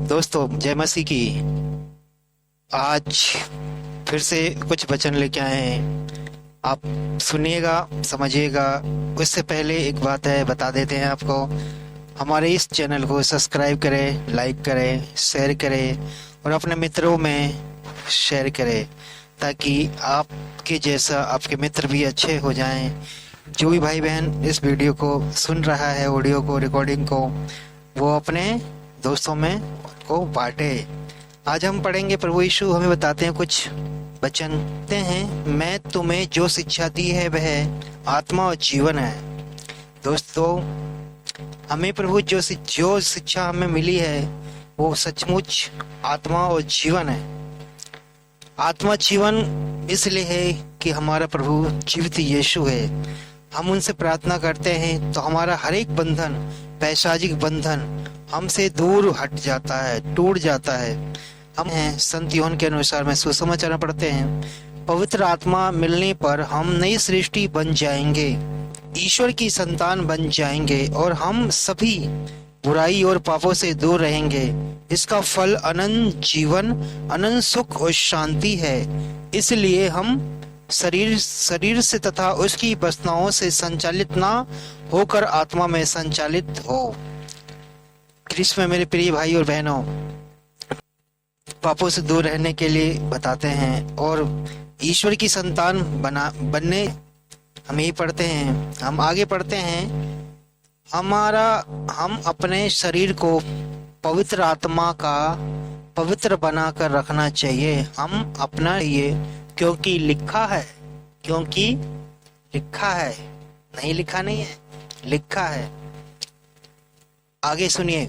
दोस्तों, जय मसीह की। आज फिर से कुछ वचन लेके आए हैं। आप सुनिएगा, समझिएगा। उससे पहले एक बात है, बता देते हैं आपको। हमारे इस चैनल को सब्सक्राइब करें, लाइक करें, शेयर करें और अपने मित्रों में शेयर करें, ताकि आपके जैसा आपके मित्र भी अच्छे हो जाएं। जो भी भाई बहन इस वीडियो को सुन रहा है, ऑडियो को, रिकॉर्डिंग को, वो अपने दोस्तों में को बांटे। आज हम पढ़ेंगे, प्रभु यीशु हमें बताते हैं कुछ वचन। कहते हैं, मैं तुम्हें जो शिक्षा दी है वह आत्मा और जीवन है। दोस्तों, हमें प्रभु जो शिक्षा हमें मिली है वो सचमुच आत्मा और जीवन है। आत्मा जीवन इसलिए है कि हमारा प्रभु जीवित यीशु है। हम उनसे प्रार्थना करते हैं तो हमारा हर एक बंधन, पैशाचिक बंधन हमसे दूर हट जाता है, टूट जाता है। हम हैं संत यूहन्ना के अनुसार में सुसमाचार पढ़ते हैं, पवित्र आत्मा मिलने पर हम नई सृष्टि बन जाएंगे, ईश्वर की संतान बन जाएंगे और हम सभी बुराई और पापों से दूर रहेंगे। इसका फल अनंत जीवन, अनंत सुख और शांति है। इसलिए हम शरीर से तथा उसकी वासनाओं से संचालित ना होकर आत्मा में संचालित हो। कृष्ण में मेरे प्रिय भाई और बहनों, पापों से दूर रहने के लिए बताते हैं और ईश्वर की संतान बनने हम यही पढ़ते हैं। हम आगे पढ़ते हैं, हम अपने शरीर को पवित्र आत्मा का पवित्र बनाकर रखना चाहिए। हम अपना ये क्योंकि लिखा है, नहीं लिखा नहीं है, लिखा है। आगे सुनिए,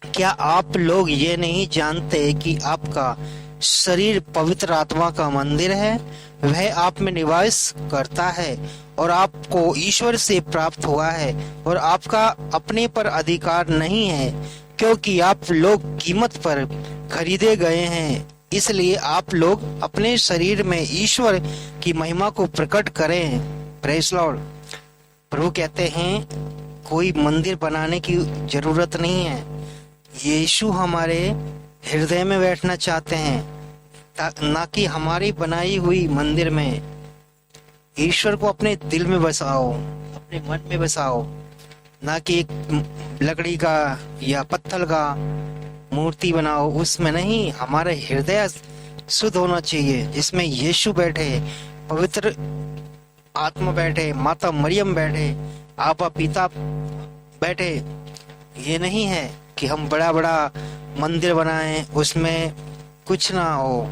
क्या आप लोग ये नहीं जानते कि आपका शरीर पवित्र आत्मा का मंदिर है, वह आप में निवास करता है और आपको ईश्वर से प्राप्त हुआ है और आपका अपने पर अधिकार नहीं है, क्योंकि आप लोग कीमत पर खरीदे गए हैं। इसलिए आप लोग अपने शरीर में ईश्वर की महिमा को प्रकट करें। Praise Lord. प्रभु कहते हैं, कोई मंदिर बनाने की जरूरत नहीं है। यीशु हमारे हृदय में बैठना चाहते हैं, ना कि हमारी बनाई हुई मंदिर में। ईश्वर को अपने दिल में बसाओ, अपने मन में बसाओ, ना कि एक लकड़ी का या पत्थर का मूर्ति बनाओ, उसमें नहीं। हमारा हृदय शुद्ध होना चाहिए, जिसमें यीशु बैठे, पवित्र आत्मा बैठे, माता मरियम बैठे, आपा पिता बैठे। ये नहीं है कि हम बड़ा बड़ा मंदिर बनाएं, उसमें कुछ ना हो।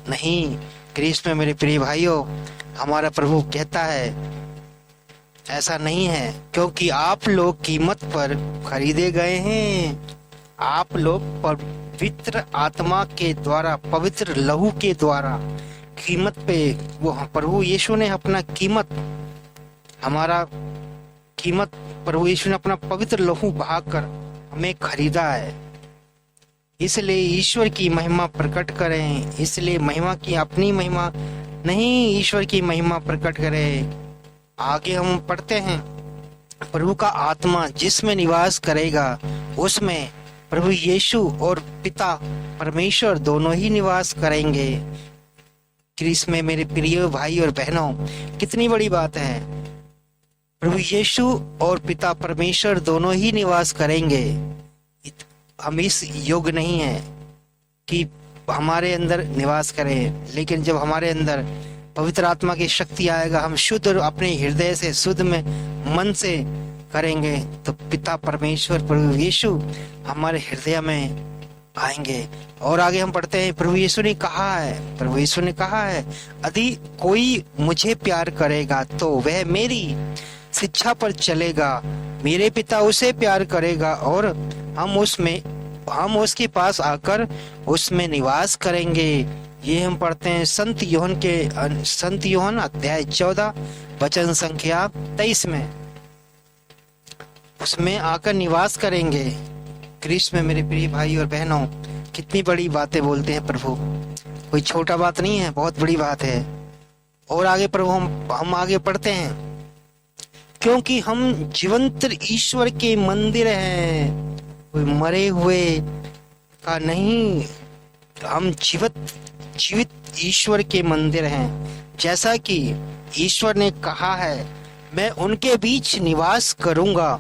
नहीं, कृष्ण में मेरे प्रिय भाइयों, हमारा प्रभु कहता है ऐसा नहीं है, क्योंकि आप लोग कीमत पर खरीदे गए हैं। आप लोग पवित्र आत्मा के द्वारा, पवित्र लहू के द्वारा कीमत पे, वो प्रभु यीशु ने अपना प्रभु यीशु ने अपना पवित्र लहू बहाकर हमें खरीदा है। इसलिए ईश्वर की महिमा प्रकट करें। इसलिए महिमा की अपनी महिमा नहीं, ईश्वर की महिमा प्रकट करें। आगे हम पढ़ते हैं, प्रभु का आत्मा जिसमें निवास करेगा उसमें प्रभु यीशु और पिता परमेश्वर दोनों ही निवास करेंगे। कृष्ण में मेरे प्रिय भाई और बहनों, कितनी बड़ी बात है। प्रभु यीशु और पिता परमेश्वर दोनों ही निवास करेंगे। हम इस योग्य नहीं है कि हमारे अंदर निवास करें, लेकिन जब हमारे अंदर पवित्र आत्मा की शक्ति आएगा, हम शुद्ध और अपने हृदय से शुद्ध में मन से करेंगे, तो पिता परमेश्वर प्रभु यीशु हमारे हृदय में आएंगे। और आगे हम पढ़ते हैं, प्रभु यीशु ने कहा है, यदि कोई मुझे प्यार करेगा तो वह मेरी शिक्षा पर चलेगा, मेरे पिता उसे प्यार करेगा और हम उसके पास आकर उसमें निवास करेंगे। ये हम पढ़ते हैं संत यूहन्ना अध्याय 14 वचन संख्या 23 में। उसमें आकर निवास करेंगे। कृष्ण में मेरे प्रिय भाई और बहनों, कितनी बड़ी बातें बोलते हैं प्रभु। कोई छोटा बात नहीं है, बहुत बड़ी बात है। और आगे प्रभु हम आगे पढ़ते हैं, क्योंकि हम जीवंत ईश्वर के मंदिर हैं। कोई मरे हुए का नहीं, हम जीवित ईश्वर के मंदिर हैं। जैसा कि ईश्वर ने कहा है, मैं उनके बीच निवास करूंगा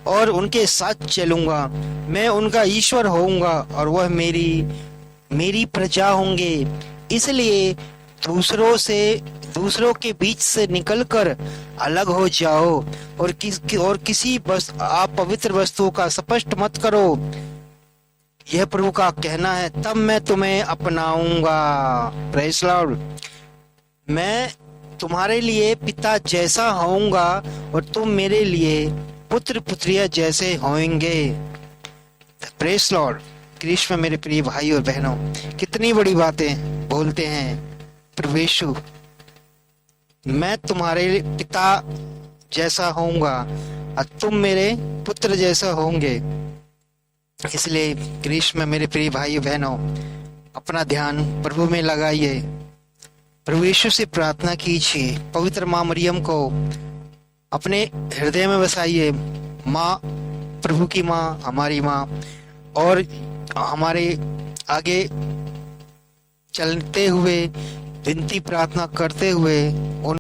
और उनके साथ चलूंगा। मैं उनका ईश्वर होऊंगा और वह मेरी प्रजा होंगे। इसलिए दूसरों के बीच से निकलकर अलग हो जाओ और किसी आप पवित्र वस्तु का स्पष्ट मत करो। यह प्रभु का कहना है, तब मैं तुम्हें अपनाऊंगा। Praise Lord. मैं तुम्हारे लिए पिता जैसा होऊंगा और तुम मेरे लिए पुत्र पुत्रिया जैसे होंगे। Praise Lord. कृष्ण में मेरे प्रिय भाई और बहनों, कितनी बड़ी बातें बोलते हैं प्रभु यीशु। मैं तुम्हारे पिता जैसा होऊंगा और तुम मेरे पुत्र जैसा होंगे। इसलिए कृष्ण में मेरे प्रिय भाई बहनों, अपना ध्यान प्रभु में लगाइए। प्रभु यीशु से प्रार्थना कीजिए। पवित्र माँ मरियम को अपने हृदय में बसाइए। माँ, प्रभु की माँ, हमारी माँ, और हमारे आगे चलते हुए, विनती प्रार्थना करते हुए उन